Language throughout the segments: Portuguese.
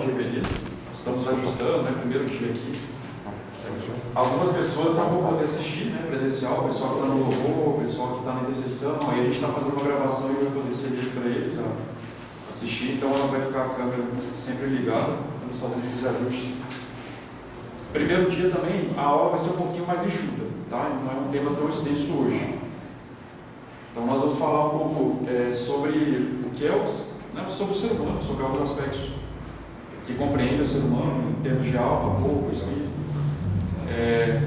dia, beleza? Estamos ajustando, né? Primeiro dia aqui. Algumas pessoas não vão poder assistir, né? Presencial, o pessoal que está no louvor, o pessoal que está na intercessão, aí a gente está fazendo uma gravação e vai poder servir para eles assistir, então ela vai ficar a câmera sempre ligada, estamos fazendo esses ajustes. Primeiro dia também, a aula vai ser um pouquinho mais enxuta, tá? Não é um tema tão extenso hoje. Então nós vamos falar um pouco sobre o que é sobre o ser humano, sobre alguns aspectos que compreendem o ser humano em termos de alma, corpo, espírito.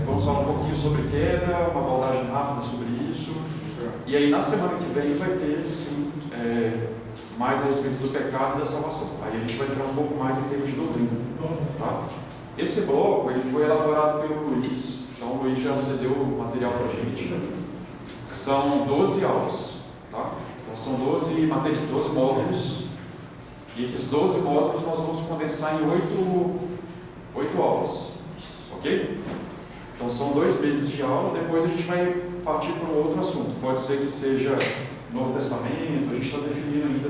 Vamos falar um pouquinho sobre queda, uma abordagem rápida sobre isso. E aí na semana que vem vai ter, sim, mais a respeito do pecado e da salvação. Aí a gente vai entrar um pouco mais em termos de doutrina. Tá? Esse bloco ele foi elaborado pelo Luiz. Então o Luiz já cedeu o material para a gente. São 12 aulas. Tá? Então são 12 módulos. E esses 12 módulos nós vamos condensar em 8 aulas. Ok? Então são 2 meses de aula, depois a gente vai partir para um outro assunto. Pode ser que seja Novo Testamento, a gente está definindo ainda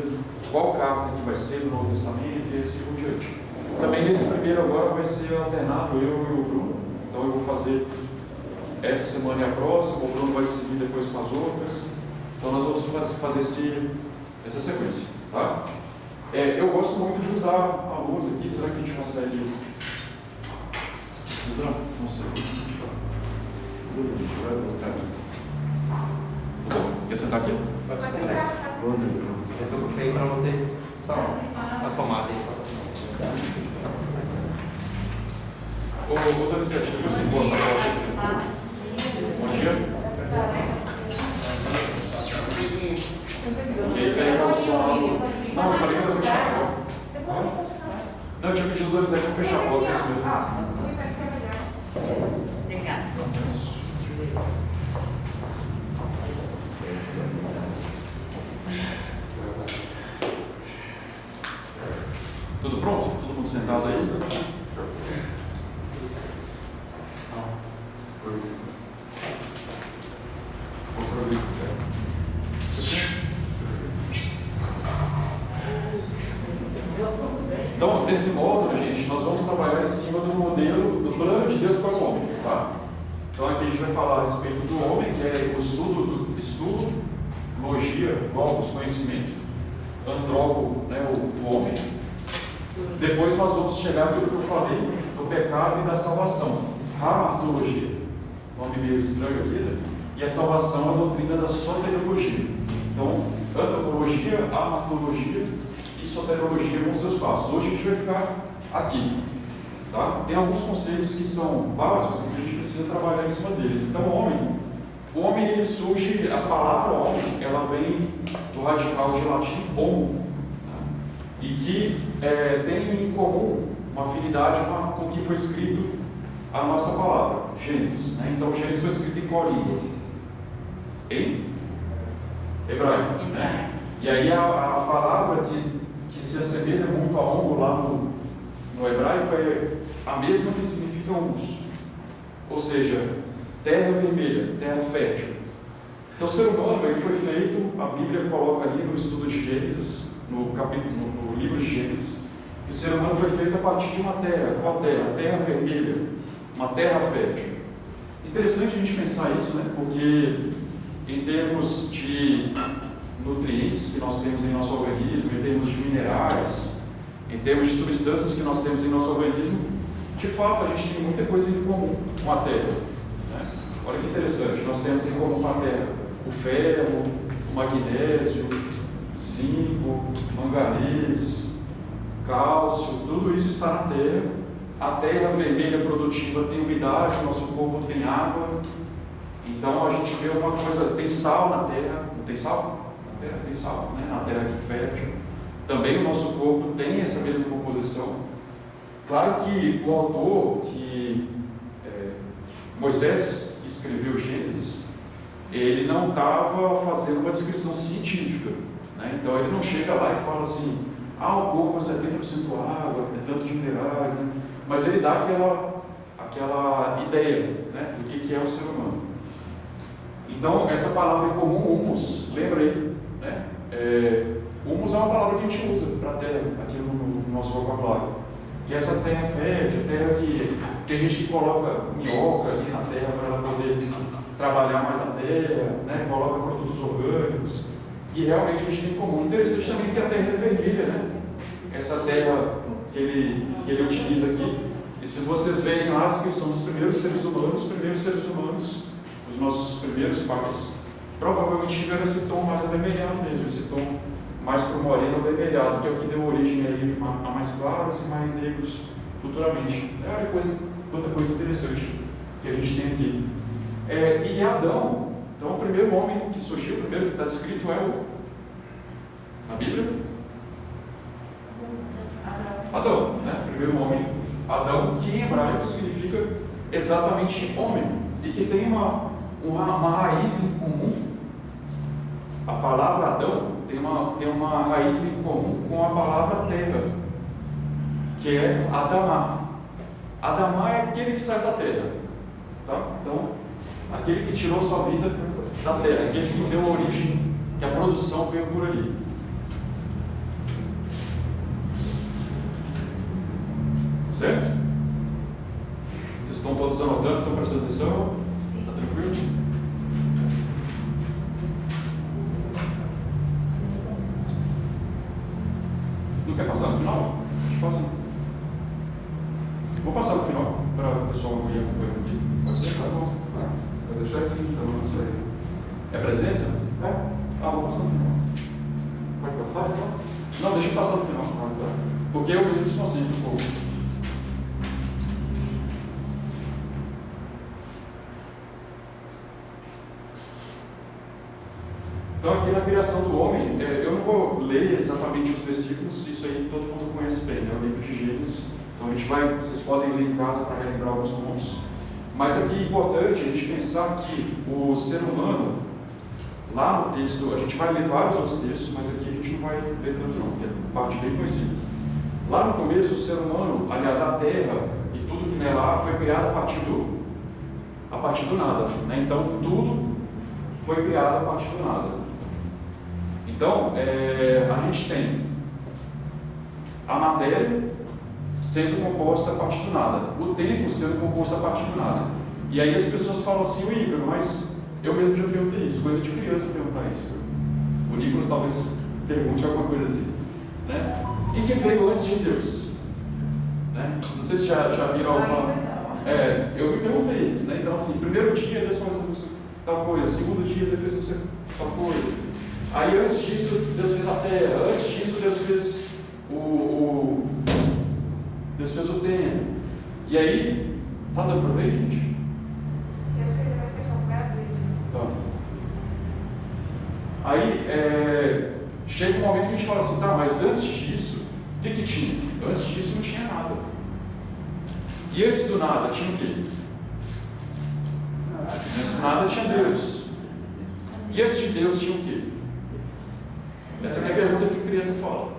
qual carta que vai ser do Novo Testamento e assim por diante. Também nesse primeiro agora vai ser alternado eu e o Bruno. Então eu vou fazer essa semana e a próxima, o Bruno vai seguir depois com as outras. Então nós vamos fazer essa sequência. Tá? Eu gosto muito de usar a luz aqui, será que a gente consegue... Não sei. Vai voltar. Quer sentar aqui? Pode sentar. Eu coloquei para vocês só a tomada aí. Ô, Donizete, depois você boa essa foto. Bom dia. E aí, pega o som. Não, eu falei que eu vou fechar a porta. Não, eu tinha pedido o Donizete para fechar a porta. Obrigada. Tudo pronto? Todo mundo sentado aí? Então, nesse módulo, gente, nós vamos trabalhar em cima do modelo, do plano de Deus para o homem, tá? Então, aqui a gente vai falar a respeito do homem, que é o estudo, logia, logos, conhecimento, antropo, né, o homem. Depois nós vamos chegar naquilo que eu falei, do pecado e da salvação, hamartologia, nome meio estranho aqui, né? E a salvação é a doutrina da soteriologia. Então, antropologia, hamartologia e soteriologia vão ser os passos. Hoje a gente vai ficar aqui. Tá? Tem alguns conceitos que são básicos e que a gente precisa trabalhar em cima deles. Então, o homem ele surge, a palavra homem, ela vem do radical de latim homo, tá? E que tem em comum uma afinidade com o que foi escrito a nossa palavra, Gênesis. Né? Então, Gênesis foi escrito em qual língua? Em hebraico. Né? E aí a palavra que se assemelha muito a homo lá no hebraico é a mesma que significa humus, ou seja, terra vermelha, terra fértil. Então o ser humano ele foi feito, a Bíblia coloca ali no estudo de Gênesis, no livro de Gênesis, que o ser humano foi feito a partir de uma terra. Qual terra? Terra vermelha, uma terra fértil. Interessante a gente pensar isso, né? Porque em termos de nutrientes que nós temos em nosso organismo, em termos de minerais, em termos de substâncias que nós temos em nosso organismo, de fato a gente tem muita coisa em comum com a Terra. Né? Olha que interessante, nós temos em comum com a Terra o ferro, o magnésio, zinco, manganês, cálcio, tudo isso está na Terra. A Terra vermelha produtiva tem umidade, o nosso corpo tem água. Então a gente vê uma coisa, tem sal na Terra, não tem sal? Na Terra tem sal, né? Na Terra que fértil. Também o nosso corpo tem essa mesma composição. Claro que o autor, Moisés, que escreveu Gênesis, ele não estava fazendo uma descrição científica. Né? Então ele não chega lá e fala assim, o corpo é 70% água, é tanto de minerais, né? Mas ele dá aquela ideia, né, do que é o ser humano. Então essa palavra em comum, humus, lembra aí, né? Humus é uma palavra que a gente usa para a terra, aqui no nosso vocabulário. que essa terra fértil, a terra que tem gente que coloca minhoca ali na terra para ela poder trabalhar mais a terra, né? Coloca produtos orgânicos, e realmente a gente tem em comum. Interessante também que a terra é vermelha, né? Essa terra que ele utiliza aqui. E se vocês verem lá a descrição dos primeiros seres humanos, os nossos primeiros pais, provavelmente tiveram esse tom mais avermelhado mesmo, esse tom mais para o moreno avermelhado, que é o que deu origem aí a mais claros e mais negros futuramente. É outra coisa interessante que a gente tem aqui. E Adão, então o primeiro homem que surgiu, o primeiro que está descrito é na Bíblia? Adão, né? O primeiro homem, Adão, que em hebraico significa exatamente homem, e que tem uma raiz em comum. A palavra Adão tem uma raiz em comum com a palavra terra, que é Adamá. Adamá é aquele que sai da terra, tá? Então, aquele que tirou sua vida da terra, aquele que deu a origem, que a produção veio por ali. Certo? Vocês estão todos anotando? Estão prestando atenção? Está tranquilo? Não quer passar no final? A gente passa. Vou passar no final para o pessoal ir acompanhando aqui. Pode ser? Tá bom. Vou deixar aqui, então, não sei. É presença? É? Vou passar no final. Pode passar, então? Não, deixa eu passar no final. Tá. Porque eu mesmo desconcentro um pouco. Então, aqui na criação do homem, eu não vou ler exatamente os versículos, isso aí todo mundo conhece bem, né? O livro de Gênesis. Então, vocês podem ler em casa para relembrar alguns pontos. Mas aqui é importante a gente pensar que o ser humano, lá no texto, a gente vai ler vários outros textos, mas aqui a gente não vai ler tanto não, porque é parte bem conhecida. Lá no começo, o ser humano, aliás, a terra e tudo que nela foi criado a partir do nada, né? Então, tudo foi criado a partir do nada. Então, a gente tem a matéria sendo composta a partir do nada, o tempo sendo composto a partir do nada. E aí as pessoas falam assim, o Ícaro, mas eu mesmo já perguntei isso, coisa de criança perguntar isso. O Nicolas talvez pergunte alguma coisa assim, né? O que veio antes de Deus? Né? Não sei se já viram alguma... eu me perguntei isso, né? Então assim, primeiro dia Deus fez tal coisa, segundo dia Deus fez tal coisa. Aí antes disso Deus fez a terra, antes disso Deus fez Deus fez o tempo. E aí, tá dando para ver, gente? Eu acho que ele vai fechar as gavetas. Tá. Aí, chega um momento que a gente fala assim, tá, mas antes disso, o que tinha? Antes disso não tinha nada. E antes do nada, tinha o quê? Antes do nada tinha Deus. E antes de Deus tinha o quê? Essa é a pergunta que a criança fala.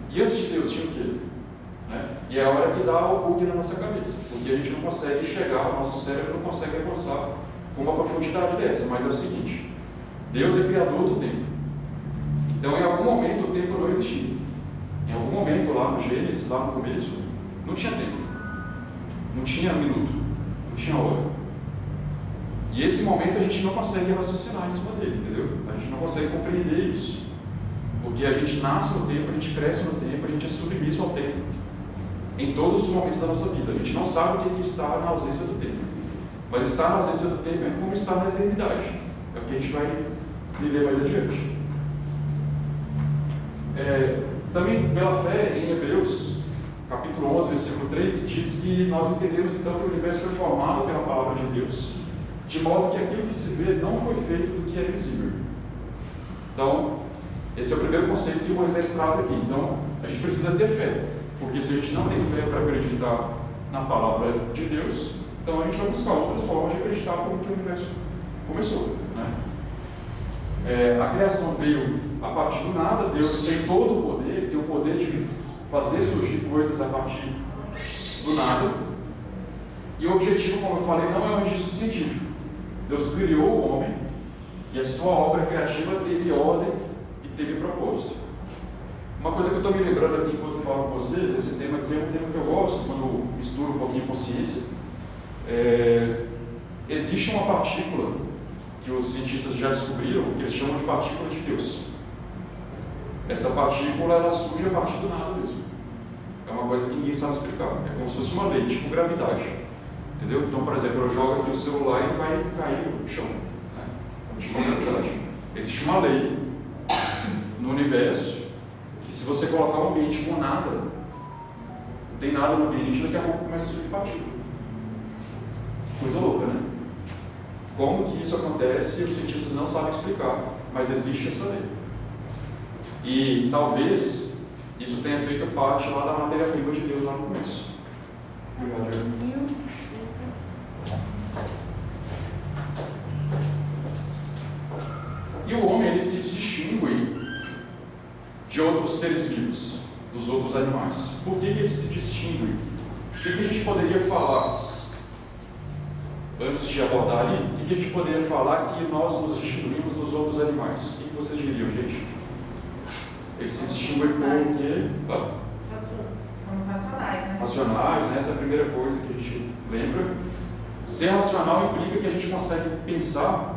E antes de Deus tinha o quê? Né? E é a hora que dá o bug na nossa cabeça, porque a gente não consegue chegar, o nosso cérebro não consegue avançar com uma profundidade dessa. Mas é o seguinte, Deus é criador do tempo. Então em algum momento o tempo não existia. Em algum momento lá no Gênesis, lá no começo, não tinha tempo, não tinha minuto, não tinha hora. E esse momento a gente não consegue raciocinar em cima dele, entendeu? A gente não consegue compreender isso. Porque a gente nasce no tempo, a gente cresce no tempo, a gente é submisso ao tempo. Em todos os momentos da nossa vida. A gente não sabe o que está na ausência do tempo. Mas estar na ausência do tempo é como estar na eternidade. É o que a gente vai viver mais adiante. Também, pela fé, em Hebreus, capítulo 11, versículo 3, diz que nós entendemos então que o universo foi formado pela palavra de Deus, de modo que aquilo que se vê não foi feito do que é visível. Então, esse é o primeiro conceito que Moisés traz aqui. Então, a gente precisa ter fé, porque se a gente não tem fé para acreditar na palavra de Deus, então a gente vai buscar outras formas de acreditar como que o universo começou, né? A criação veio a partir do nada. Deus tem todo o poder, Ele tem o poder de fazer surgir coisas a partir do nada. E o objetivo, como eu falei, não é um registro científico. Deus criou o homem e a sua obra criativa teve ordem e teve propósito. Uma coisa que eu estou me lembrando aqui enquanto falo com vocês, esse tema aqui é um tema que eu gosto quando eu misturo um pouquinho com ciência. Existe uma partícula que os cientistas já descobriram, que eles chamam de partícula de Deus. Essa partícula, ela surge a partir do nada mesmo. É uma coisa que ninguém sabe explicar. É como se fosse uma lei, tipo gravidade. Entendeu? Então, por exemplo, eu jogo aqui o celular e ele vai cair no chão. Né? Tipo gravidade. Existe uma lei no universo que, se você colocar um ambiente com nada, não tem nada no ambiente, daqui a pouco começa a surgir partícula. Coisa louca, né? Como que isso acontece, os cientistas não sabem explicar, mas existe essa lei. E talvez isso tenha feito parte lá da matéria-prima de Deus lá no começo. Obrigado, Diego. E o homem, ele se distingue de outros seres vivos, dos outros animais. Por que ele se distingue? O que a gente poderia falar? Antes de abordar ali, o que a gente poderia falar que nós nos distinguimos dos outros animais? O que vocês diriam, gente? Eles se distinguem por quê? Somos racionais, né? Racionais, né? Essa é a primeira coisa que a gente lembra. Ser racional implica que a gente consegue pensar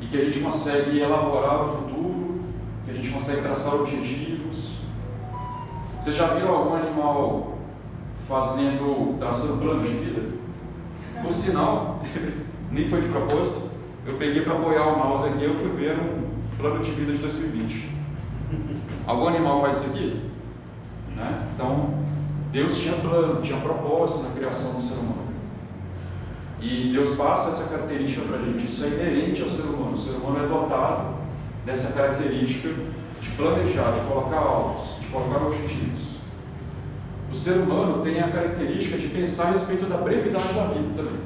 e que a gente consegue elaborar o futuro, que a gente consegue traçar objetivos. Vocês já viram algum animal traçando planos de vida? Por sinal, nem foi de propósito, eu peguei para apoiar o mouse aqui, eu fui ver um plano de vida de 2020. Algum animal faz isso aqui? Né? Então, Deus tinha plano, tinha propósito na criação do ser humano. E Deus passa essa característica para a gente, isso é inerente ao ser humano. O ser humano é dotado dessa característica de planejar, de colocar alvos, de colocar objetivos. O ser humano tem a característica de pensar a respeito da brevidade da vida também.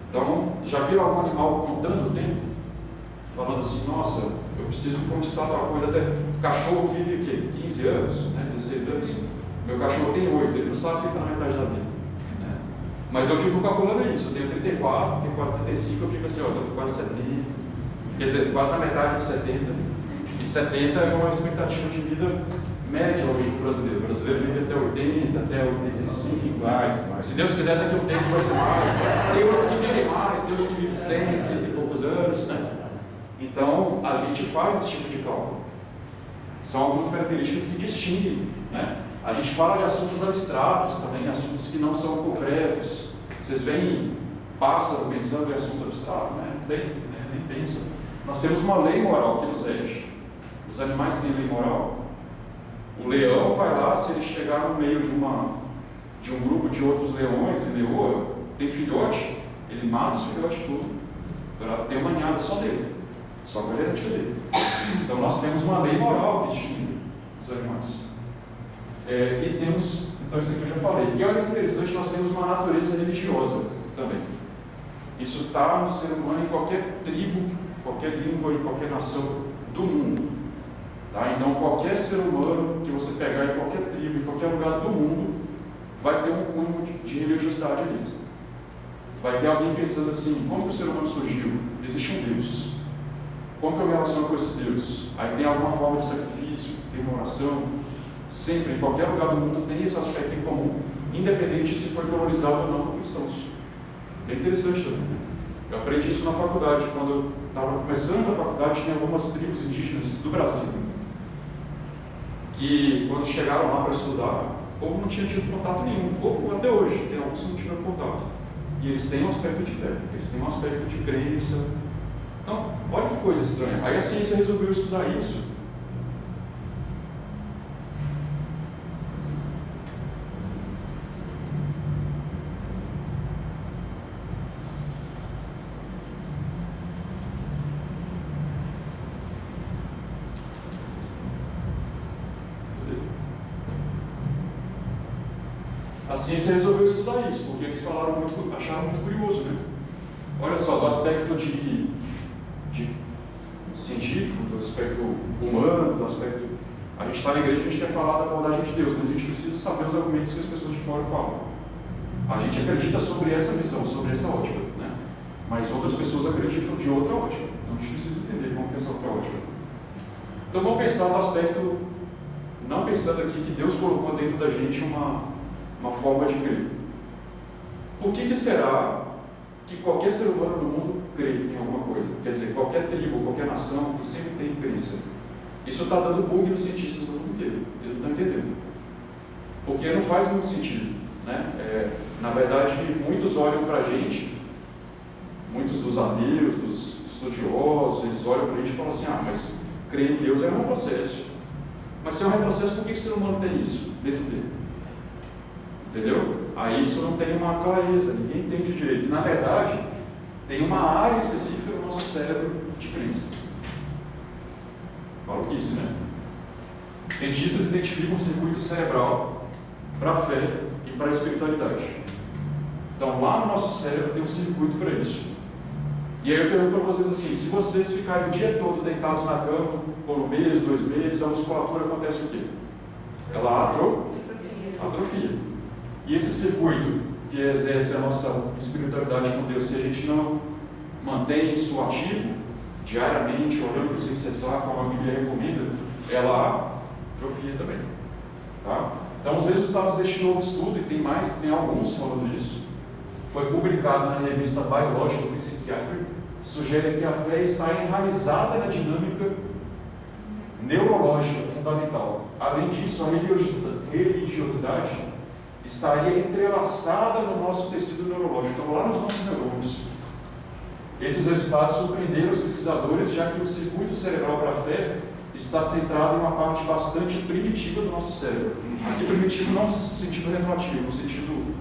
Então, já viram algum animal contando o tempo? Falando assim, nossa, eu preciso conquistar tal coisa. Até o cachorro vive o quê? 15 anos, né? 16 anos. Meu cachorro tem 8, ele não sabe que está na metade da vida. Né? Mas eu fico calculando isso, eu tenho 34, tenho quase 35, eu fico assim, estou com quase 70. Quer dizer, quase na metade de 70. E 70 é uma expectativa de vida média hoje para o brasileiro. O brasileiro vive até 80, até 85. Se Deus quiser, daqui a um tempo vai ser mais. Tem outros que vivem mais, tem outros que vivem 100 e poucos anos. Né? Então, a gente faz esse tipo de cálculo. São algumas características que distinguem. Né? A gente fala de assuntos abstratos também, assuntos que não são concretos. Vocês veem pássaro pensando em assunto abstrato? Né? Nem pensa. Nós temos uma lei moral que nos rege. Os animais têm lei moral. O leão vai lá, se ele chegar no meio de um grupo de outros leões e leoa, tem filhote, ele mata os filhotes tudo. Para ter uma ninhada só dele, só para ele dele. Então nós temos uma lei moral que distingue os animais. E temos, então isso aqui eu já falei. E olha que interessante, nós temos uma natureza religiosa também. Isso está no ser humano em qualquer tribo, qualquer língua, em qualquer nação do mundo. Tá? Então, qualquer ser humano que você pegar em qualquer tribo, em qualquer lugar do mundo, vai ter um cunho de religiosidade ali. Vai ter alguém pensando assim, como que o ser humano surgiu? Existe um Deus. Como que eu me relaciono com esse Deus? Aí tem alguma forma de sacrifício, tem uma oração. Sempre, em qualquer lugar do mundo, tem esse aspecto em comum, independente se foi colonizado ou não por cristãos. É interessante também. Eu aprendi isso na faculdade. Quando eu estava começando a faculdade, tinha algumas tribos indígenas do Brasil que, quando chegaram lá para estudar, o povo não tinha tido contato nenhum. O povo, até hoje, tem alguns que não tiveram contato. E eles têm um aspecto de fé, eles têm um aspecto de crença. Então, olha que coisa estranha. Aí a ciência resolveu estudar isso. A ciência resolveu estudar isso, porque eles acharam muito curioso, né? Olha só, do aspecto de científico, do aspecto humano, do aspecto... A gente está na igreja, a gente quer falar da abordagem de Deus, mas a gente precisa saber os argumentos que as pessoas de fora falam. A gente acredita sobre essa visão, sobre essa ótica, né? Mas outras pessoas acreditam de outra ótica. Então a gente precisa entender como que é essa outra ótica. Então vamos pensar no aspecto não pensando aqui que Deus colocou dentro da gente uma forma de crer. Por que será que qualquer ser humano no mundo crê em alguma coisa? Quer dizer, qualquer tribo, qualquer nação, sempre tem crença. Isso está dando bug nos cientistas do mundo inteiro. Eles não estão entendendo. Porque não faz muito sentido, né? Na verdade, muitos olham para a gente, muitos dos ateus, dos estudiosos, eles olham para a gente e falam assim: mas crer em Deus é um retrocesso. Mas se é um retrocesso, por que o ser humano tem isso dentro dele? Entendeu? Aí isso não tem uma clareza, ninguém entende direito. Na verdade, tem uma área específica no nosso cérebro de crença. Maluquice, né? Cientistas identificam um circuito cerebral para a fé e para a espiritualidade. Então, lá no nosso cérebro tem um circuito para isso. E aí eu pergunto para vocês assim: se vocês ficarem o dia todo deitados na cama, por 1 mês, 2 meses, a musculatura acontece o quê? Ela atrofia. E esse circuito que exerce a nossa espiritualidade com Deus, se a gente não mantém isso ativo, diariamente, olhando sem cessar, como a Bíblia recomenda, ela atrofia também. Tá? Então, os resultados deste novo estudo, e tem alguns falando isso, foi publicado na revista Biological Psychiatry, sugere que a fé está enraizada na dinâmica neurológica fundamental. Além disso, a religiosidade estaria entrelaçada no nosso tecido neurológico, então lá nos nossos neurônios. Esses resultados surpreenderam os pesquisadores, já que o circuito cerebral para a fé está centrado em uma parte bastante primitiva do nosso cérebro. Aqui primitivo não no sentido retroativo, no sentido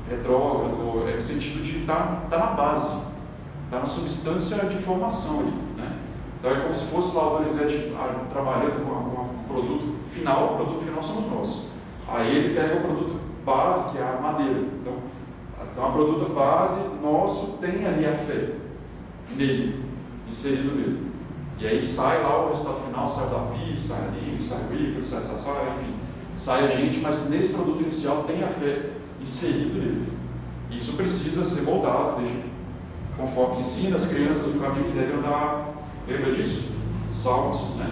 retrógrado, é no sentido de estar na base, está na substância de formação ali, né? Então é como se fosse lá o Donizete trabalhando com o produto final. O produto final somos nós. Aí ele pega o produto base, que é a madeira. Então o produto base nosso tem ali a fé nele, inserido nele. E aí sai lá o resultado final, sai o Davi, sai ali, sai o Igor, sai, enfim, sai a gente, mas nesse produto inicial tem a fé inserido nele. Isso precisa ser moldado, conforme ensina as crianças o caminho que devem andar. Lembra disso? Salmos, né?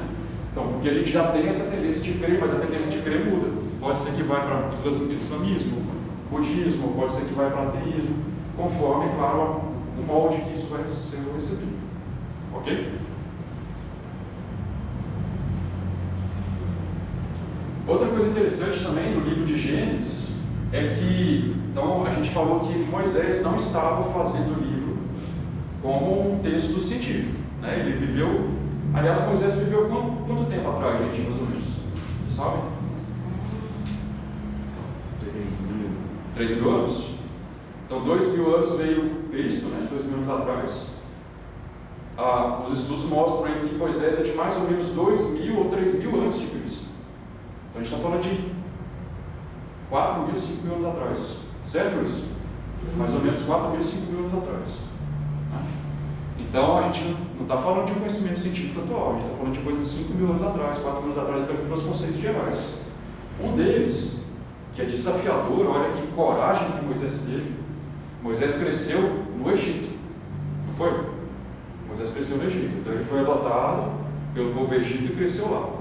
Então, porque a gente já tem essa tendência de crer, mas a tendência de crer muda. Pode ser que vai para o islamismo, budismo, pode ser que vai para o ateísmo, conforme, claro, o molde que isso vai sendo recebido. Ok? Outra coisa interessante também no livro de Gênesis é que, então, a gente falou que Moisés não estava fazendo o livro como um texto científico, né? Ele viveu, aliás, Moisés viveu quanto tempo atrás, gente, mais ou menos? Vocês sabem? 3.000 anos? Então, 2.000 anos veio Cristo, né? 2.000 anos atrás. Os estudos mostram aí que Moisés é de mais ou menos 2.000 ou 3.000 antes de Cristo. Então, a gente está falando de 4.000, 5.000 anos atrás. Certo isso? Mais ou menos 4.000, 5.000 anos atrás. Então, a gente não está falando de um conhecimento científico atual, a gente está falando de coisa de 5.000 anos atrás, 4.000 anos atrás, então ele trouxe conceitos gerais. Um deles, que é desafiador, olha que coragem que Moisés teve. Moisés cresceu no Egito, não foi? Moisés cresceu no Egito, então ele foi adotado pelo povo egito e cresceu lá.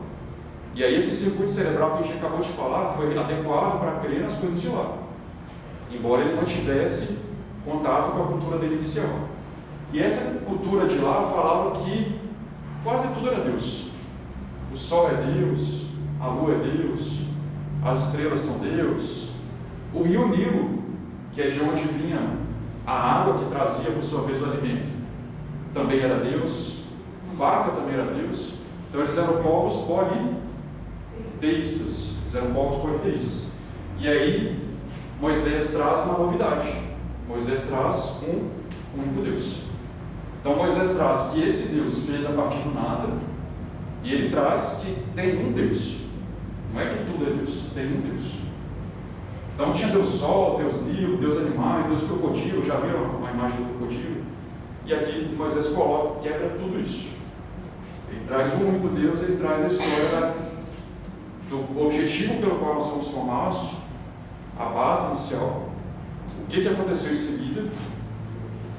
E aí esse circuito cerebral que a gente acabou de falar foi adequado para crer nas coisas de lá, embora ele não tivesse contato com a cultura dele inicial. E essa cultura de lá falava que quase tudo era Deus. O sol é Deus, a lua é Deus, as estrelas são Deus, o rio Nilo, que é de onde vinha a água que trazia por sua vez o alimento, também era Deus, vaca também era Deus. Então eles eram povos politeístas, E aí Moisés traz uma novidade, Moisés traz um único Deus. Então Moisés traz que esse Deus fez a partir do nada, e ele traz que tem um Deus. Não é que tudo é Deus, tem um Deus. Então tinha Deus Sol, Deus Nilo, Deus Animais, Deus Crocodilo, já viram uma imagem do crocodilo? E aqui Moisés coloca, quebra tudo isso. Ele traz um único Deus, ele traz a história do objetivo pelo qual nós fomos formados, a base inicial, o que aconteceu em seguida,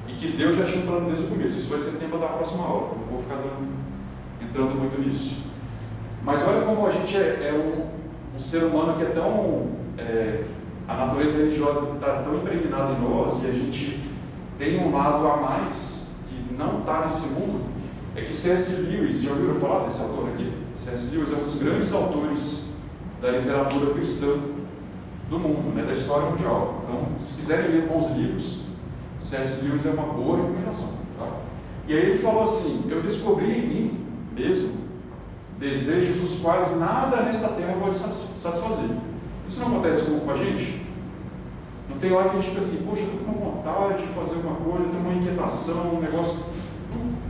e que Deus já tinha um plano desde o começo. Isso vai ser tema da próxima aula, não vou ficar entrando muito nisso. Mas olha como a gente é um ser humano que é tão... a natureza religiosa está tão impregnada em nós e a gente tem um lado a mais que não está nesse mundo, é que C.S. Lewis, já ouviram falar desse autor aqui? C.S. Lewis é um dos grandes autores da literatura cristã do mundo, né, da história mundial. Então, se quiserem ler bons livros, C.S. Lewis é uma boa recomendação. Tá? E aí ele falou assim: eu descobri em mim mesmo desejos os quais nada nesta terra pode satisfazer. Isso não acontece com a gente? Não tem hora que a gente fica assim, poxa, eu estou com vontade de fazer alguma coisa, tem uma inquietação, um negócio.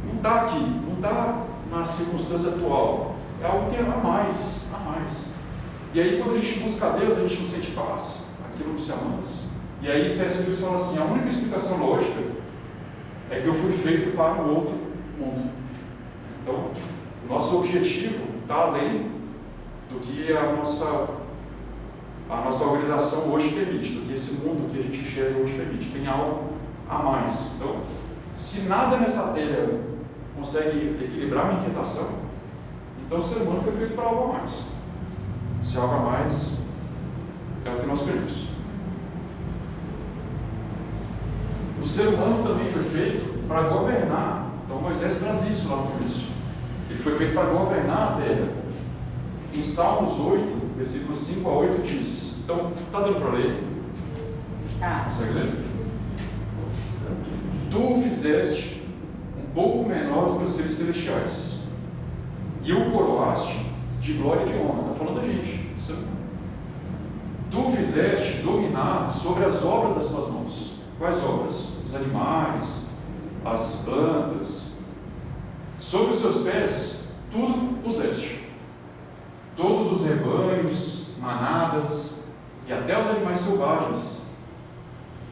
Não está aqui, não está na circunstância atual. É algo que é a mais, a mais. E aí, quando a gente busca a Deus, a gente não sente paz, aquilo não se amansa. E aí, C.S. Lewis fala assim: a única explicação lógica é que eu fui feito para um outro mundo. Então, o nosso objetivo está além do que a nossa organização hoje permite, do que esse mundo que a gente enxerga hoje permite. Tem algo a mais. Então, se nada nessa terra consegue equilibrar a minha inquietação, então o ser humano foi feito para algo a mais. Se algo a mais é o que nós queremos. O ser humano também foi feito para governar. Então Moisés traz isso lá no começo. Ele foi feito para governar a terra. Em Salmos 8, versículos 5 a 8 diz. Então, está dando para ler? Consegue ler? Tu o fizeste um pouco menor do que os seres celestiais, e o coroaste de glória e de honra. Está falando da gente. Tu o fizeste dominar sobre as obras das tuas mãos. Quais obras? Os animais, as plantas. Sobre os seus pés, tudo puseste. Todos os rebanhos, manadas, e até os animais selvagens,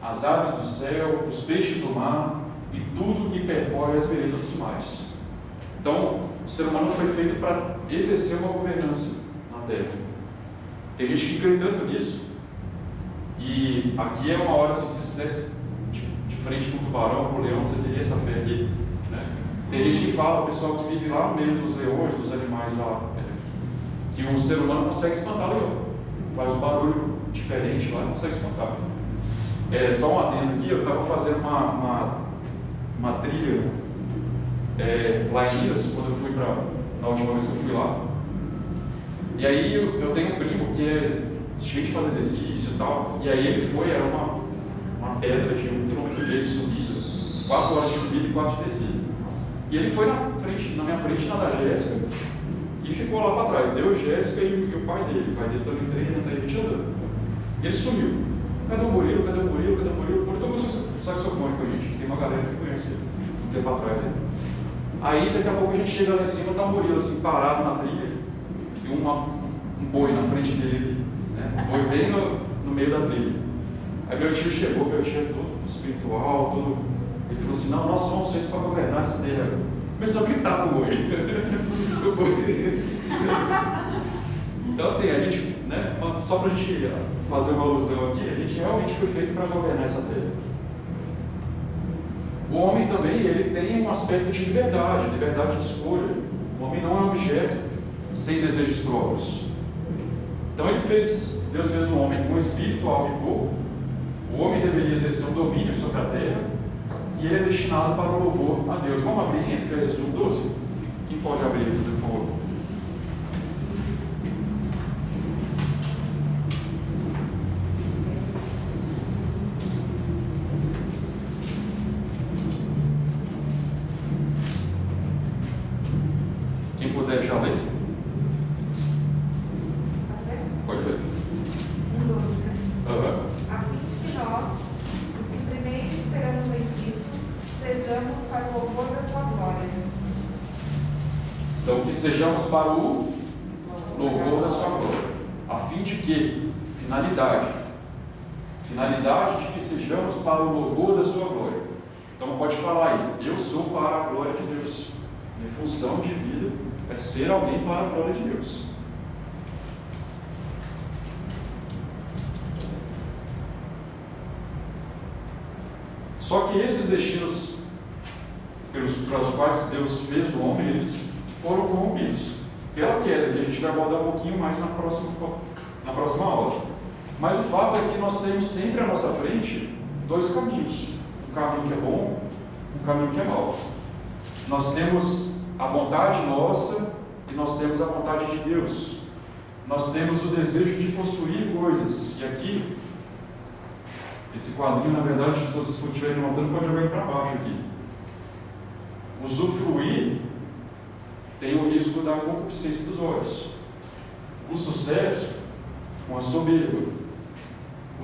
as aves do céu, os peixes do mar, e tudo que percorre as veredas dos mares. Então, o ser humano foi feito para exercer uma governança na Terra. Tem gente que crê tanto nisso, e aqui é uma hora, se você estivesse de frente com o tubarão, com o leão, você teria essa fé aqui, né? Tem gente que fala, o pessoal que vive lá no meio dos leões, dos animais lá, que o ser humano consegue espantar o leão, faz um barulho diferente lá e consegue espantar. Só um adendo aqui, eu estava fazendo uma trilha lá em Minas, quando eu fui na última vez que eu fui lá. E aí eu tenho um primo que é cheio de fazer exercício e tal, e aí ele foi, era uma pedra de 1,5 km de subida, 4 horas de subida e 4 de descida. E ele foi na minha frente, na da Jéssica, e ficou lá para trás, eu, Jéssica e o pai dele. O pai dele também treina, tá aí a gente andando. E ele sumiu. Cadê o Murilo? Cadê o Murilo? Cadê o Murilo? O Murilo tocou saxofone com a gente. Tem uma galera que conhece ele, um tempo atrás. Aí daqui a pouco a gente chega lá em cima, tá o Murilo assim, parado na trilha, e um boi na frente dele, né? Um boi bem no meio da trilha. Aí meu tio chegou, meu tio é todo espiritual, todo. Ele falou assim: não, nós somos feitos para governar essa terra. Começou a gritar com o boi. Então, assim, a gente, né, só para a gente fazer uma alusão aqui, a gente realmente foi feito para governar essa terra. O homem também, ele tem um aspecto de liberdade de escolha. O homem não é objeto sem desejos próprios. Então, Deus fez o homem com espírito, alma e corpo. O homem deveria exercer um domínio sobre a terra, e ele é destinado para o louvor a Deus. Vamos abrir em Efésios 1:12? Quem pode abrir, por favor? Quem puder já ler? Pode ler. A fim de que nós, os que primeiro esperamos em Cristo, sejamos para o louvor da sua glória. Então, que sejamos para o louvor da sua glória. A fim de que? Finalidade de que sejamos para o louvor da sua glória. Então pode falar aí: eu sou para a glória de Deus. Minha função de vida é ser alguém para a glória de Deus. Só que esses destinos para os quais Deus fez o homem, eles foram corrompidos pela queda, que a gente vai abordar um pouquinho mais na próxima na próxima aula. Mas o fato é que nós temos sempre à nossa frente dois caminhos. Um caminho que é bom, um caminho que é mau. Nós temos a vontade nossa e nós temos a vontade de Deus. Nós temos o desejo de possuir coisas. E aqui, esse quadrinho, na verdade, se vocês estiverem notando, pode jogar ele para baixo aqui. Usufruir tem o risco da concupiscência dos olhos. O sucesso com a soberba.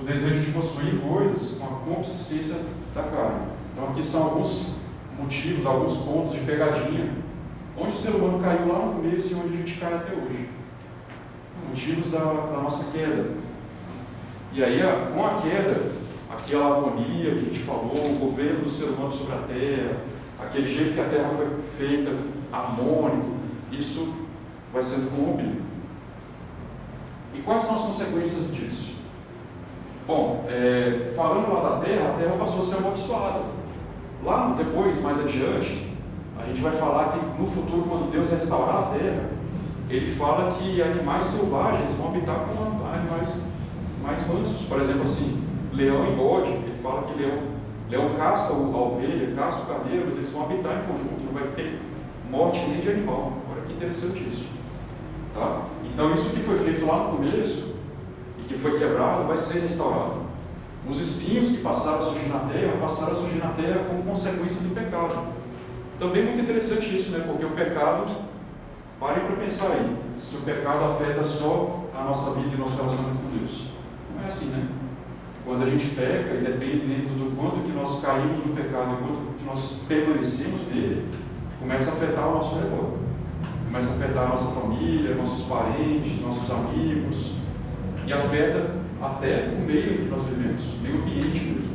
O desejo de possuir coisas com a concupiscência da carne. Então aqui são alguns motivos, alguns pontos de pegadinha, onde o ser humano caiu lá no começo e onde a gente cai até hoje. Motivos da nossa queda. E aí, com a queda, aquela harmonia que a gente falou, o governo do ser humano sobre a terra, aquele jeito que a terra foi feita, harmônico, isso vai sendo corrompido. E quais são as consequências disso? Bom, falando lá da terra, a terra passou a ser amaldiçoada. Lá depois, mais adiante, a gente vai falar que no futuro, quando Deus restaurar a terra, ele fala que animais selvagens vão habitar com animais mais mansos. Por exemplo, assim, leão e bode, ele fala que leão caça a ovelha, caça o carneiro, mas eles vão habitar em conjunto, não vai ter morte nem de animal. Olha que interessante isso. Tá? Então isso que foi feito lá no começo, e que foi quebrado, vai ser restaurado. Os espinhos que passaram a surgir na terra como consequência do pecado. Também muito interessante isso, né? Porque o pecado, parem para pensar aí, se o pecado afeta só a nossa vida e nosso relacionamento com Deus. Não é assim, né? Quando a gente peca, e dependendo do quanto que nós caímos no pecado e quanto que nós permanecemos nele, começa a afetar o nosso redor. Começa a afetar a nossa família, nossos parentes, nossos amigos, e afeta até o meio em que nós vivemos, o meio ambiente mesmo.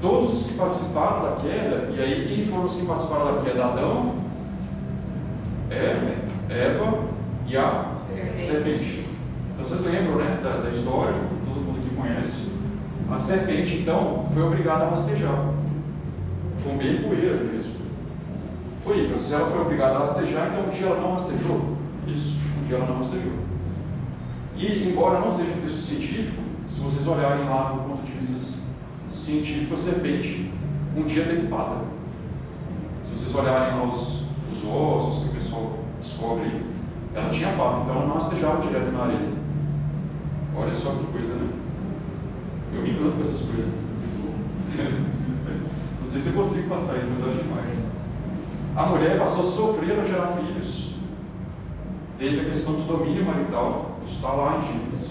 Todos os que participaram da queda, e aí quem foram os que participaram da queda? Adão, Eva e a serpente. Então vocês lembram, né, da história, todo mundo que conhece. A serpente, então, foi obrigada a rastejar, comer poeira mesmo. Foi, se ela foi obrigada a rastejar, então um dia ela não rastejou. Isso, um dia ela não rastejou. E, embora não seja um texto científico, se vocês olharem lá do ponto de vista científico, a serpente um dia teve pata. Se vocês olharem lá os ossos que o pessoal descobre aí, ela tinha pata, então ela não rastejava direto na areia. Olha só que coisa, né? Eu me encanto com essas coisas. Não sei se eu consigo passar isso, mas eu acho demais. A mulher passou a sofrer ao gerar filhos. Teve a questão do domínio marital, isso está lá em Gênesis.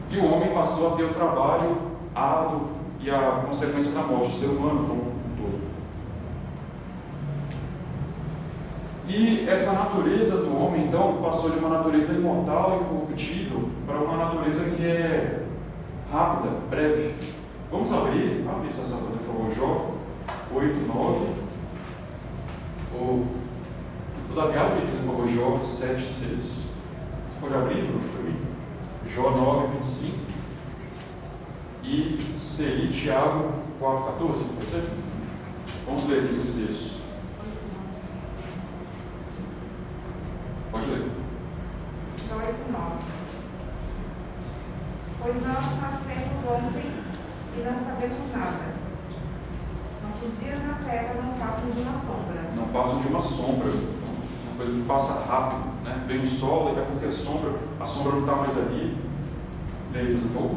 E o homem passou a ter o trabalho árduo e a consequência da morte, o ser humano como um todo. E essa natureza do homem, então, passou de uma natureza imortal e incorruptível para uma natureza que é rápida, breve. Vamos abrir, se essa coisa, por favor, Jó 8, 9. Ou o Davi abre, por favor, Jó 7, 6. Você pode abrir para mim? Jó 9, 25. E Seli, Tiago 4, 14, pode ser? Vamos ler esses textos. Pode ler. Jó 8, 9. Pois nós nascemos ontem e não sabemos nada. Nossos dias na terra não passam de uma sombra. Não passam de uma sombra, uma coisa que passa rápido, né? Vem o sol, daqui a pouco tem a sombra não está mais ali. E aí, faz um pouco?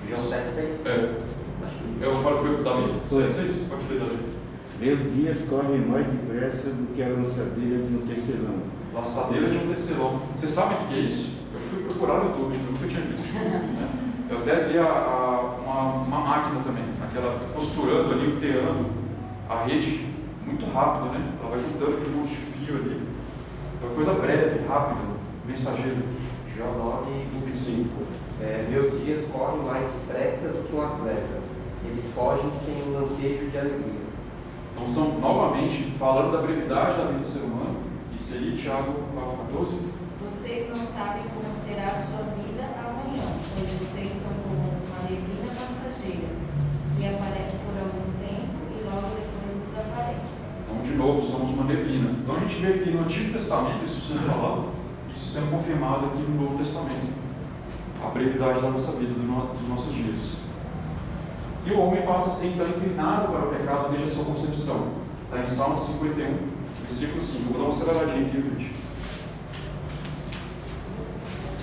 João 7, 6? Eu falo que foi o Davi. 7, 6? Pode ler, Davi. Meus dias correm mais depressa do que a lançadeira de um tecelão. Laçadeira de um tecelão. Você sabe o que é isso? Eu fui procurar no YouTube, eu nunca tinha visto. Eu até vi uma máquina também, aquela costurando ali, inteirando a rede muito rápido, né? Ela vai juntando aquele monte de fio ali. É uma coisa breve, rápida, mensageira. Jó 9, 25. Meus dias correm mais depressa do que um atleta. Eles fogem sem um lampejo de alegria. Então, são novamente falando da brevidade da vida do ser humano. Isso aí, Tiago 4,14. Vocês não sabem como será a sua vida amanhã, pois vocês são como uma neblina passageira, que aparece por algum tempo e logo depois desaparece. Então, de novo, somos uma neblina. Então, a gente vê aqui no Antigo Testamento isso sendo falado, isso sendo confirmado aqui no Novo Testamento. A brevidade da nossa vida, dos nossos dias. E o homem passa a ser então inclinado para o pecado desde a sua concepção. Está em Salmo 51, versículo 5. Eu vou dar uma aceleradinha aqui, gente.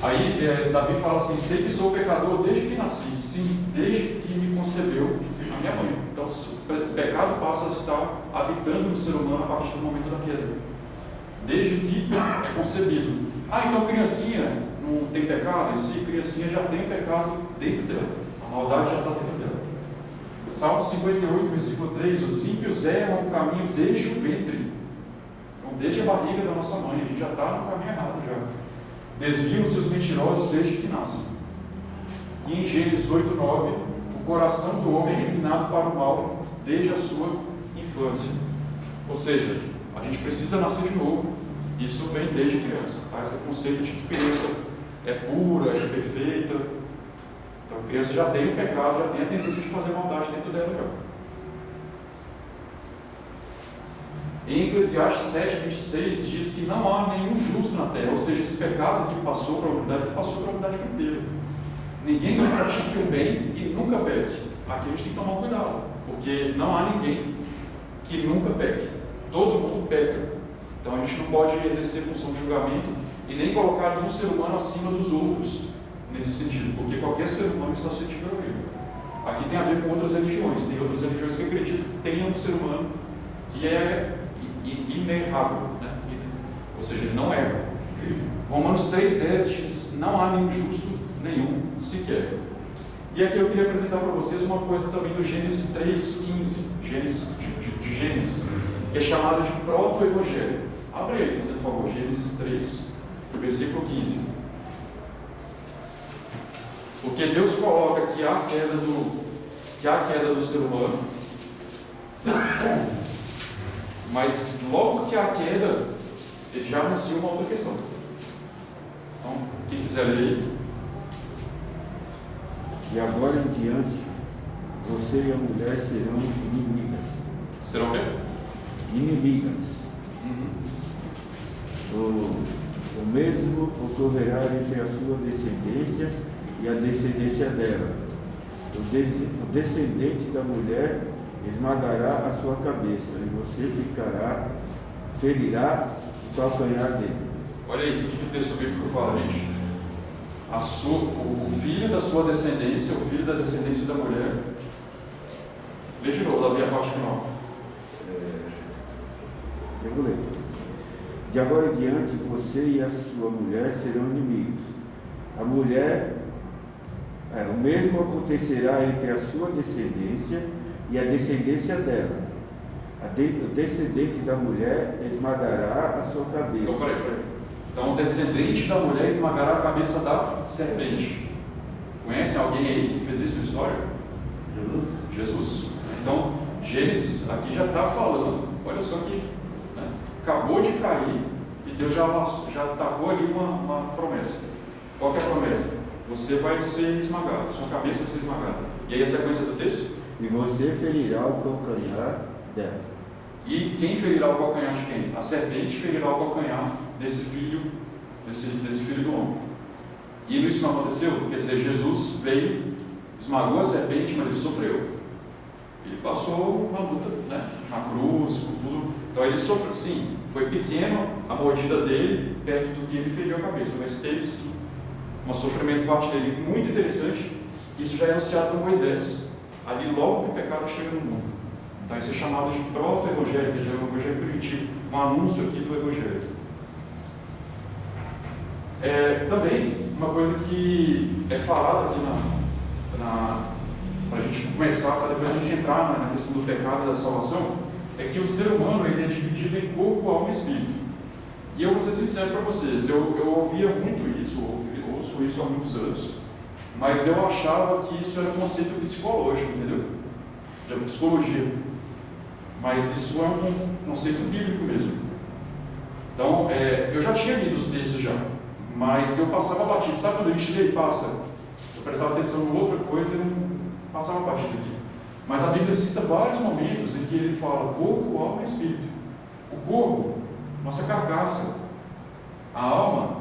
Aí Davi fala assim: sei que sou pecador desde que nasci, sim, desde que me concebeu a minha mãe. Então o pecado passa a estar habitando no ser humano a partir do momento da queda, desde que é concebido. Então criancinha não tem pecado em si? Criancinha já tem pecado dentro dela, a maldade já está dentro dela. Salmo 58, versículo 3: os ímpios erram o caminho desde o ventre. Então desde a barriga da nossa mãe, a gente já está no caminho errado já. Desviam-se os mentirosos desde que nascem. E em Gênesis 8:9, o coração do homem é inclinado para o mal desde a sua infância. Ou seja, a gente precisa nascer de novo. Isso vem desde criança. Tá? Esse conceito de que criança é pura, é perfeita. Então a criança já tem o pecado, já tem a tendência de fazer maldade dentro dela. Já. Em Eclesiastes 7:26 diz que não há nenhum justo na terra, ou seja, esse pecado que passou para a humanidade, passou para a humanidade inteira. Ninguém que pratique o bem e nunca peque. Aqui a gente tem que tomar cuidado, porque não há ninguém que nunca peque. Todo mundo peca. Então a gente não pode exercer função de julgamento e nem colocar nenhum ser humano acima dos outros nesse sentido, porque qualquer ser humano está suscetível ao erro. Aqui tem a ver com outras religiões. Tem outras religiões que acreditam que tenha um ser humano que é inerrável, né? Ou seja, ele não erra. Romanos 3:10 diz: não há nenhum justo, nenhum sequer. E aqui eu queria apresentar para vocês uma coisa também do Gênesis 3:15, de Gênesis, que é chamada de proto-evangelho. Abre aí, por favor, Gênesis 3, versículo 15. Porque Deus coloca que há a queda do ser humano, mas logo que há a queda, ele já anuncia uma outra questão. Então, quem quiser ler aí. E agora em diante, você e a mulher serão inimigas. Serão o quê? Inimigas. O mesmo ocorrerá entre a sua descendência e a descendência dela. O descendente da mulher esmagará a sua cabeça, e você ferirá o calcanhar dele. Olha aí, o que o texto bíblico fala, gente? O filho da sua descendência, o filho da descendência da mulher. Lê de novo, Davi, a parte final. Eu vou ler. De agora em diante, você e a sua mulher serão inimigos. O mesmo acontecerá entre a sua descendência e a descendência dela. O descendente da mulher esmagará a sua cabeça. Então, peraí. Então, o descendente da mulher esmagará a cabeça da serpente. Conhecem alguém aí que fez isso na história? Jesus. Então, Gênesis aqui já está falando. Olha só que acabou de cair e Deus já tacou ali uma promessa. Qual que é a promessa? Você vai ser esmagado, sua cabeça vai ser esmagada. E aí a sequência do texto? E você ferirá o calcanhar dela. E quem ferirá o calcanhar de quem? A serpente ferirá o calcanhar desse filho do homem. E isso não aconteceu? Quer dizer, Jesus veio, esmagou a serpente, mas ele sofreu. Ele passou uma luta, na cruz, com tudo. Então ele sofreu, sim, foi pequeno a mordida dele, perto do que ele feriu a cabeça, mas teve sim um sofrimento por parte dele. Muito interessante, isso já é anunciado por Moisés, ali logo que o pecado chega no mundo. Então isso é chamado de proto-evangelho, quer dizer, o evangelho primitivo, um anúncio aqui do evangelho. Também, uma coisa que é falada aqui para a gente começar, para depois a gente entrar na questão do pecado e da salvação, é que o ser humano ele é dividido em corpo, alma e espírito. E eu vou ser sincero para vocês, eu ouvia muito isso, ouço isso há muitos anos, mas eu achava que isso era um conceito psicológico, entendeu? De psicologia. Mas isso é um conceito bíblico mesmo. Então, eu já tinha lido os textos já, mas eu passava batido. Sabe quando a gente lê e passa? Eu prestava atenção em outra coisa e não passava batido aqui. Mas a Bíblia cita vários momentos em que ele fala corpo, alma e espírito. O corpo, nossa carcaça. A alma,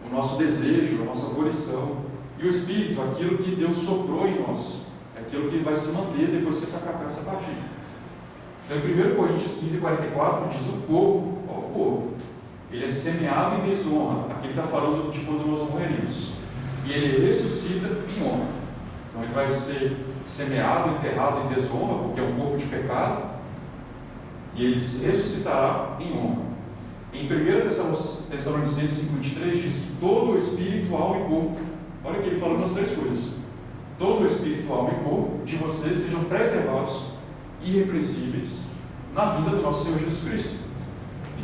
o nosso desejo, a nossa volição. E o espírito, aquilo que Deus soprou em nós. Aquilo que vai se manter depois que essa carcaça partir. Então, em 1 Coríntios 15:44, diz o corpo, ele é semeado em desonra. Aqui ele está falando de quando nós morreremos. E ele ressuscita em honra. Então, ele vai ser semeado, enterrado em desonra, porque é um corpo de pecado. E ele ressuscitará em honra. Em 1 Tessalonicenses 5:23 diz que todo o espírito, alma e corpo, olha que ele falou nas 3 coisas. Todo o espírito, alma e corpo de vocês sejam preservados, irrepreensíveis, na vida do nosso Senhor Jesus Cristo.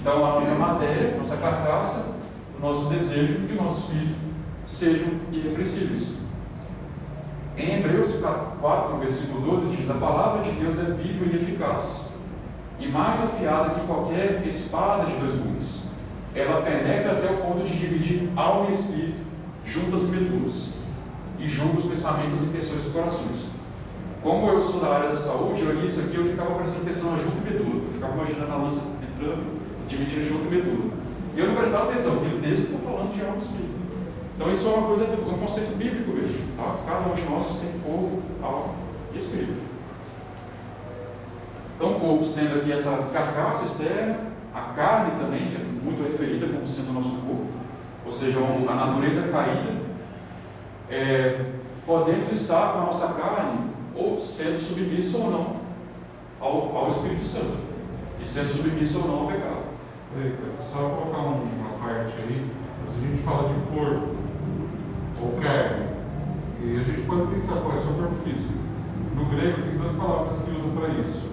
Então, a nossa matéria, nossa carcaça, o nosso desejo e o nosso espírito sejam irrepreensíveis. Em Hebreus 4, versículo 12, diz: a palavra de Deus é viva e eficaz, e mais afiada que qualquer espada de 2 gumes. Ela penetra até o ponto de dividir alma e espírito, juntas e medulas, e julga os pensamentos e intenções dos corações. Como eu sou da área da saúde, eu li isso aqui, eu ficava prestando atenção na junta e medula. Eu ficava imaginando a lança entrando, dividindo junta e medula. E eu não prestava atenção, porque o texto está falando de alma e espírito. Então isso é uma coisa, um conceito bíblico mesmo. Tá? Cada um de nós tem corpo, alma e espírito. Então o corpo sendo aqui essa carcaça externa, a carne também é muito referida como sendo o nosso corpo, ou seja, a natureza caída. Podemos estar com a nossa carne ou sendo submissa ou não ao Espírito Santo, e sendo submissa ou não ao pecado. Só colocar uma parte aí, a gente fala de corpo ou carne, e a gente pode pensar qual é o seu corpo físico. No grego tem 2 palavras que usam para isso.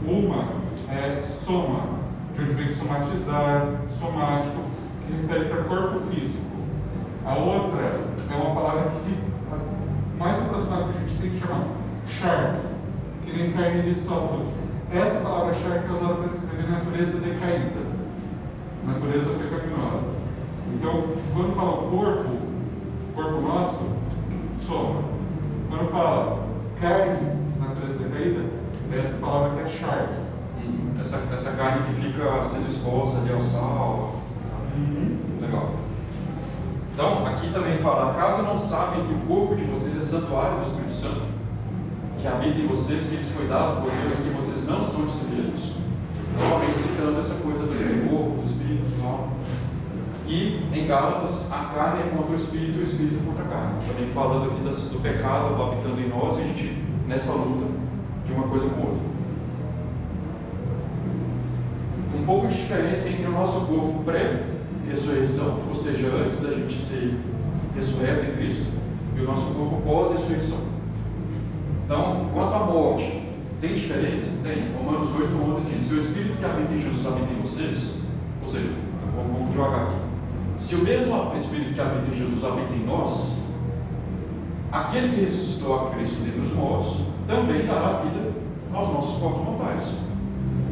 Uma é soma, de onde vem somatizar, somático, que refere para corpo físico. A outra é uma palavra que mais aproximada que a gente tem que chamar charque, que nem carne de sol. Essa palavra charque é usada para descrever natureza decaída, natureza pecaminosa. Então, quando fala corpo nosso, soma. Quando fala carne, natureza decaída, é essa palavra que é charque. Essa carne que fica sendo exposta de ao sal. Legal. Então, aqui também fala: acaso não sabem que o corpo de vocês é santuário do Espírito Santo, que habita em vocês, que lhes foi dado por Deus, e que vocês não são de si mesmos? Novamente citando essa coisa do corpo, do Espírito, do alma. E em Gálatas, a carne é contra o Espírito contra a carne. Também falando aqui do pecado habitando em nós, e a gente nessa luta de uma coisa com outra. Um pouco de diferença entre o nosso corpo pré-ressurreição, ou seja, antes da gente ser ressurreto em Cristo, e o nosso corpo pós-ressurreição. Então, quanto à morte, tem diferença? Tem. Romanos 8:11 diz: se o Espírito que habita em Jesus habita em vocês, ou seja, vamos jogar aqui. Se o mesmo Espírito que habita em Jesus habita em nós, aquele que ressuscitou a Cristo dentre os mortos também dará vida aos nossos corpos mortais.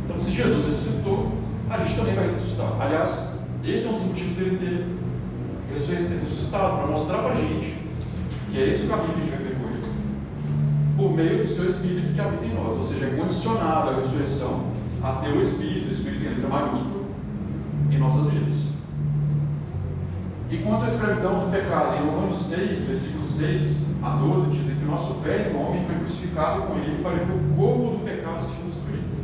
Então, se Jesus ressuscitou, a gente também vai ressuscitar. Aliás, esse é um dos motivos dele ter ressuscitado, para mostrar para a gente que é esse o caminho que a gente vai percorrer, por meio do seu Espírito que habita em nós. Ou seja, é condicionado a ressurreição a ter o Espírito em letra maiúscula, em nossas vidas. E quanto à escravidão do pecado, em Romanos 6, versículos 6 a 12, dizem que o nosso velho homem foi crucificado com ele para que o corpo do pecado seja destruído.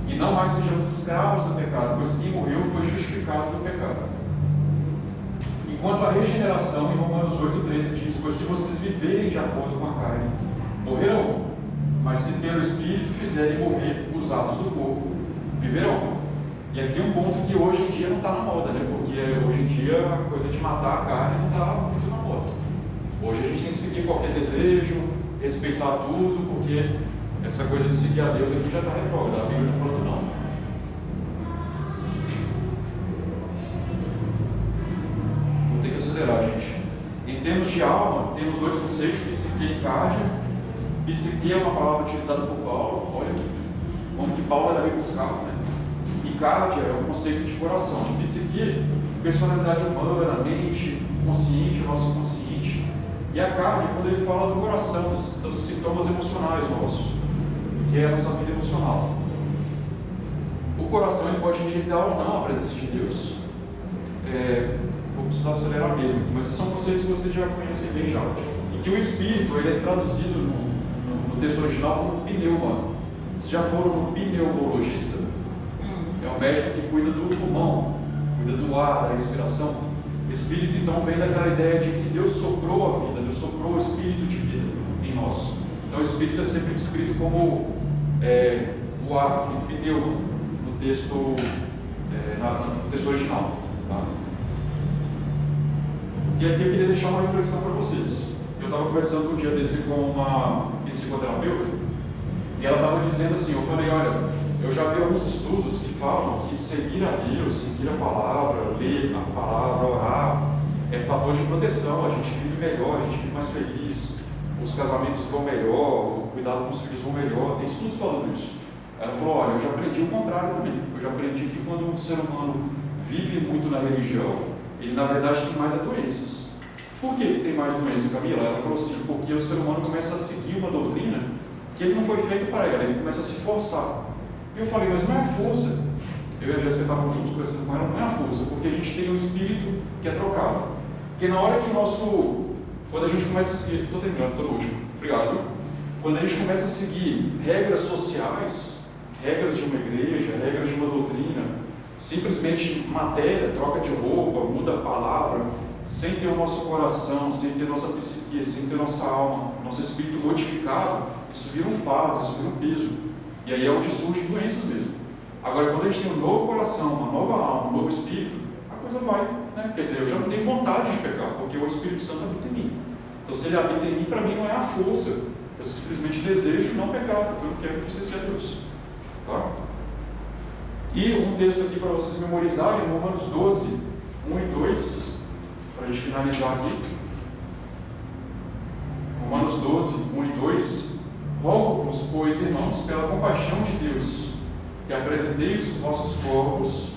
E não mais sejamos escravos do pecado, pois quem morreu foi justificado do pecado. Enquanto a regeneração, em Romanos 8,13 diz: pois se vocês viverem de acordo com a carne, morrerão, mas se pelo Espírito fizerem morrer os atos do corpo, viverão. E aqui um ponto que hoje em dia não está na moda, né? Porque hoje em dia a coisa de matar a carne não está muito na moda. Hoje a gente tem que seguir qualquer desejo, respeitar tudo, porque essa coisa de seguir a Deus aqui já está retrógrada. A Bíblia está falando não. Vou ter que acelerar, gente. Em termos de alma, temos 2 conceitos: psique e cardia. Psique é uma palavra utilizada por Paulo. Olha aqui, como que Paulo era rebuscado, né? E cardia é um conceito de coração. De psique, personalidade humana, mente, consciente, o nosso consciente. E a cardia, quando ele fala do coração, dos sintomas emocionais nossos, que é a nossa vida emocional. O coração ele pode rejeitar ou não a presença de Deus. Vou precisar acelerar mesmo aqui, mas esses são conceitos que vocês já conhecem bem já. E que o Espírito ele é traduzido no texto original como pneuma. Vocês já foram no pneumologista? É um médico que cuida do pulmão, cuida do ar, da respiração. O Espírito então vem daquela ideia de que Deus soprou a vida, Deus soprou o Espírito de vida em nós. Então o Espírito é sempre descrito como o ar, o pneuma, no texto original. Tá? E aqui eu queria deixar uma reflexão para vocês. Eu estava conversando um dia desse com uma psicoterapeuta e ela estava dizendo assim, eu falei, olha, eu já vi alguns estudos que falam que seguir a Deus, seguir a palavra, ler a palavra, orar, é fator de proteção, a gente vive melhor, a gente vive mais feliz, os casamentos vão melhor, o cuidado com os filhos vão melhor, tem estudos falando isso. Ela falou, olha, eu já aprendi o contrário também, eu já aprendi que quando um ser humano vive muito na religião, ele na verdade tem mais doenças. Por que tem mais doença, Camila? Ela falou assim, porque o ser humano começa a seguir uma doutrina que ele não foi feito para ela, ele começa a se forçar. E eu falei, mas não é a força. Eu e a Jéssica estávamos juntos conversando com ela, não é a força, porque a gente tem um espírito que é trocado. Porque na hora que quando a gente começa a seguir, estou terminando, estou no último, obrigado. Quando a gente começa a seguir regras sociais, regras de uma igreja, regras de uma doutrina, simplesmente matéria, troca de roupa, muda a palavra, sem ter o nosso coração, sem ter nossa psique, sem ter nossa alma, nosso espírito modificado, isso vira um fardo, isso vira um peso. E aí é onde surgem doenças mesmo. Agora, quando a gente tem um novo coração, uma nova alma, um novo espírito, a coisa vai, né? Quer dizer, eu já não tenho vontade de pecar, porque o Espírito Santo habita em mim. Então, se ele habita em mim, para mim não é a força. Eu simplesmente desejo não pecar, porque eu não quero que você seja Deus. Tá? E um texto aqui para vocês memorizarem, Romanos 12, 1 e 2, para a gente finalizar aqui. Romanos 12, 1 e 2. Rogo-vos, pois, irmãos, pela compaixão de Deus, que apresenteis os vossos corpos,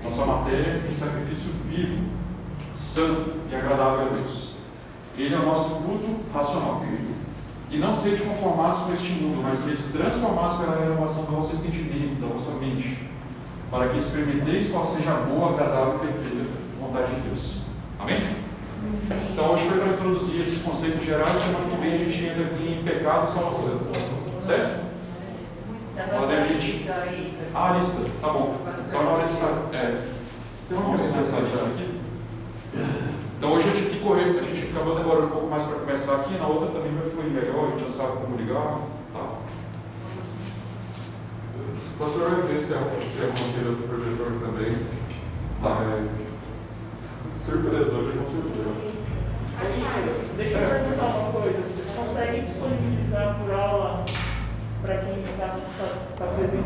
nossa matéria, em sacrifício vivo, santo e agradável a Deus. Ele é o nosso culto racional. E não sede conformados com este mundo, mas sede transformados pela renovação do vosso entendimento, da vossa mente, para que experimenteis qual seja a boa, agradável e perfeita vontade de Deus. Amém? Então hoje foi para introduzir esses conceitos gerais. Semana que vem a gente entra aqui em pecado e salvação. Certo? Podem a gente... a lista, tá bom. Então na hora de sair. Vamos assinar essa lista aqui. Então hoje eu tive que correr, a gente acabou demorando um pouco mais para começar aqui, na outra também vai fluir melhor, a gente já sabe como ligar. Tá? Pastor, vai ver se é a monteira do projetor também. Mas surpresa, hoje aconteceu. Deixa eu perguntar uma coisa, vocês conseguem disponibilizar por aula para quem está presente